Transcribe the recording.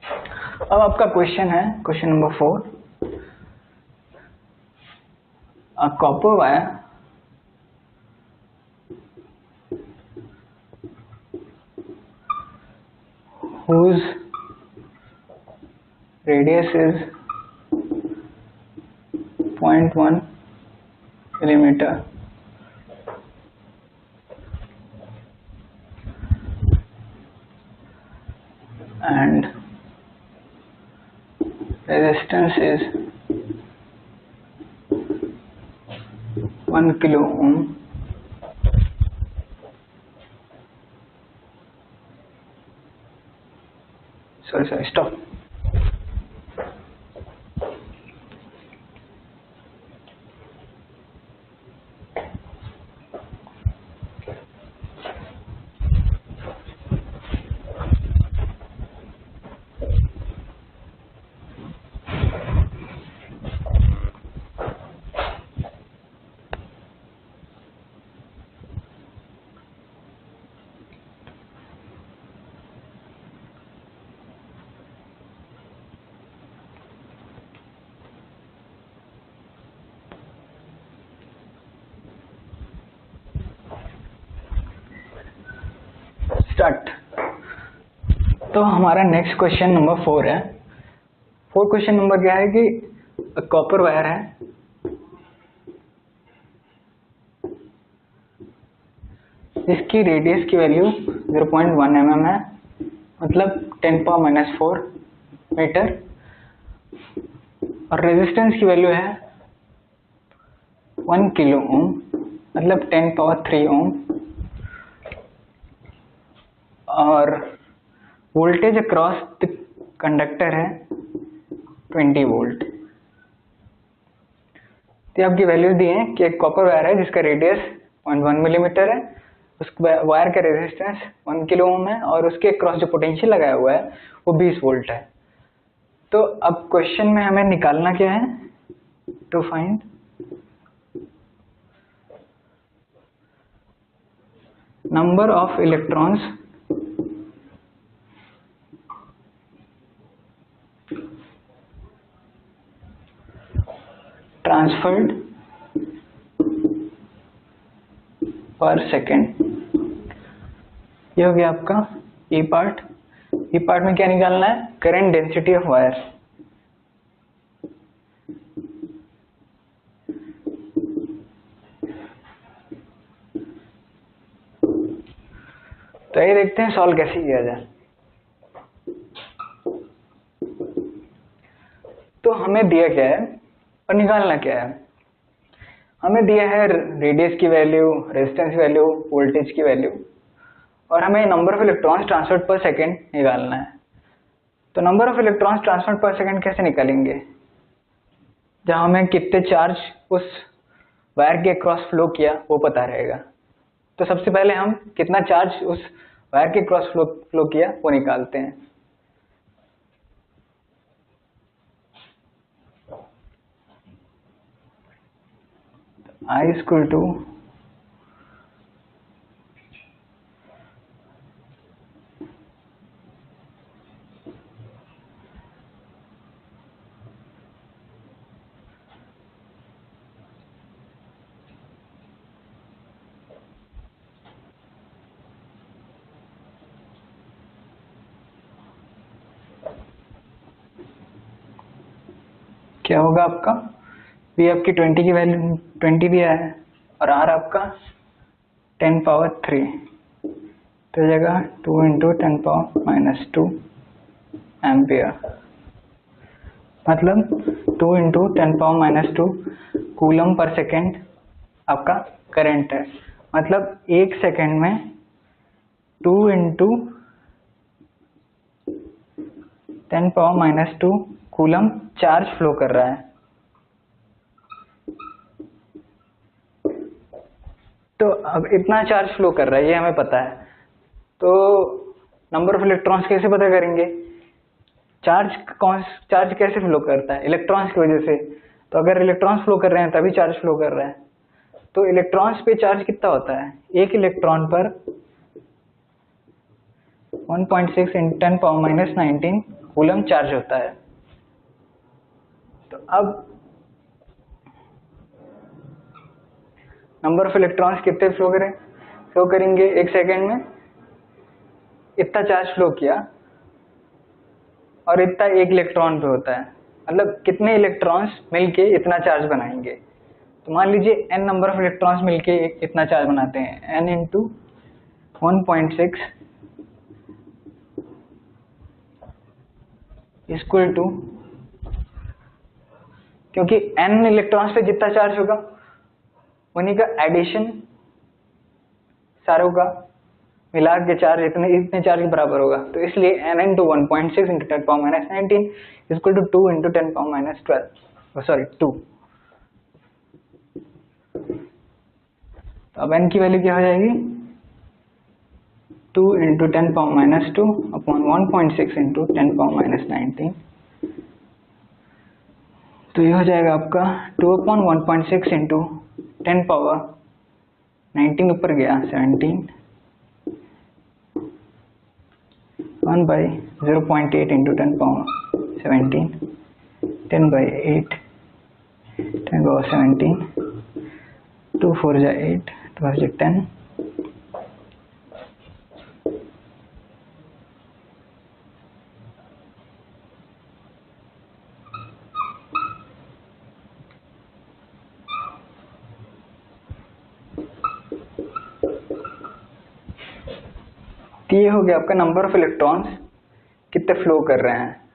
अब आपका क्वेश्चन है question number 4। A copper wire whose radius is 0.1 millimeter and resistance is 1 kilo ohm. Sorry, stop. Start. तो हमारा next question number 4 है। 4 question number क्या है कि कॉपर वायर है, इसकी रेडियस की वैल्यू 0.1 mm है, मतलब 10⁻⁻⁴ मीटर, और रेजिस्टेंस की वैल्यू है 1 किलो ओम, मतलब 10⁻³ ओम, और वोल्टेज अक्रॉस द कंडक्टर है 20 वोल्ट। तो आपकी वैल्यू दी है कि एक कॉपर वायर है जिसका रेडियस 0.1 मिलीमीटर है, उस वायर का रेजिस्टेंस 1 किलो ओम है, और उसके क्रॉस जो पोटेंशियल लगाया हुआ है वो 20 वोल्ट है। तो अब क्वेश्चन में हमें निकालना क्या है? To find number of electrons transferred per second. ये हो गया आपका ई पार्ट। ई पार्ट में क्या निकालना है? Current density of wire. तो ये देखते हैं सॉल्व कैसे किया जाए। तो हमें दिया क्या है और निकालना क्या है? हमें दिया है रेडियस की वैल्यू, रेजिस्टेंस की वैल्यू, वोल्टेज की वैल्यू, और हमें number of electrons transferred per second निकालना है। तो number of electrons transferred per second कैसे निकालेंगे? जहां हमें कितने चार्ज उस वायर के क्रॉस फ्लो किया वो पता रहेगा। तो सबसे पहले हम कितना चार्ज उस वायर के क्रॉस फ्लो किया वो निकालते हैं। I is equal to क्या होगा आपका? V आपकी 20 की वैल्यू 20 दिया है, और R आपका 10⁻³ तो जगह 2 × 10⁻² एम्पियर, मतलब 2 × 10⁻² कूलम पर सेकेंड आपका करंट है। मतलब 1 सेकेंड में 2 × 10⁻² कूलम चार्ज फ्लो कर रहा है। तो अब इतना चार्ज फ्लो कर रहा है ये हमें पता है। तो नंबर ऑफ इलेक्ट्रॉन्स कैसे पता करेंगे? चार्ज कैसे फ्लो करता है? इलेक्ट्रॉन्स की वजह से। तो अगर इलेक्ट्रॉन्स फ्लो कर रहे हैं तभी चार्ज फ्लो कर रहा है। तो इलेक्ट्रॉन्स पे चार्ज कितना होता है? एक इलेक्ट्रॉन पर 1.6 × 10⁻19 कूलम चार्ज होता है। तो अब नंबर ऑफ इलेक्ट्रॉन्स कितने फ्लो करेंगे 1 सेकेंड में, इतना चार्ज फ्लो किया और इतना 1 इलेक्ट्रॉन पे होता है, मतलब कितने इलेक्ट्रॉन्स मिलके इतना चार्ज बनाएंगे। तो मान लीजिए n नंबर ऑफ इलेक्ट्रॉन्स मिलके इतना चार्ज बनाते हैं, n इंटू 1.6 इक्वल टू, क्योंकि n इलेक्ट्रॉन्स पे जितना चार्ज होगा उन्हीं का एडिशन सारों का मिला के चार्ज इतने चार्ज के बराबर होगा। तो इसलिए n into 1.6 into 10⁻19 equal to 2 into 10⁻12, sorry 2। तो अब n की वैल्यू क्या हो जाएगी, 2 इंटू 10⁻2 अपॉन 1.6 इंटू 10⁻19। तो ये हो जाएगा आपका 2 अपॉन 1.6 इंटू 10⁻19 ऊपर गया 17, 1 by 0.8 इंटू 10⁻17, 10 by 8, 10⁻17, 2 4 जा 8, 2 5 जा 10। तो ये हो गया आपका नंबर ऑफ इलेक्ट्रॉन्स कितने फ्लो कर रहे हैं।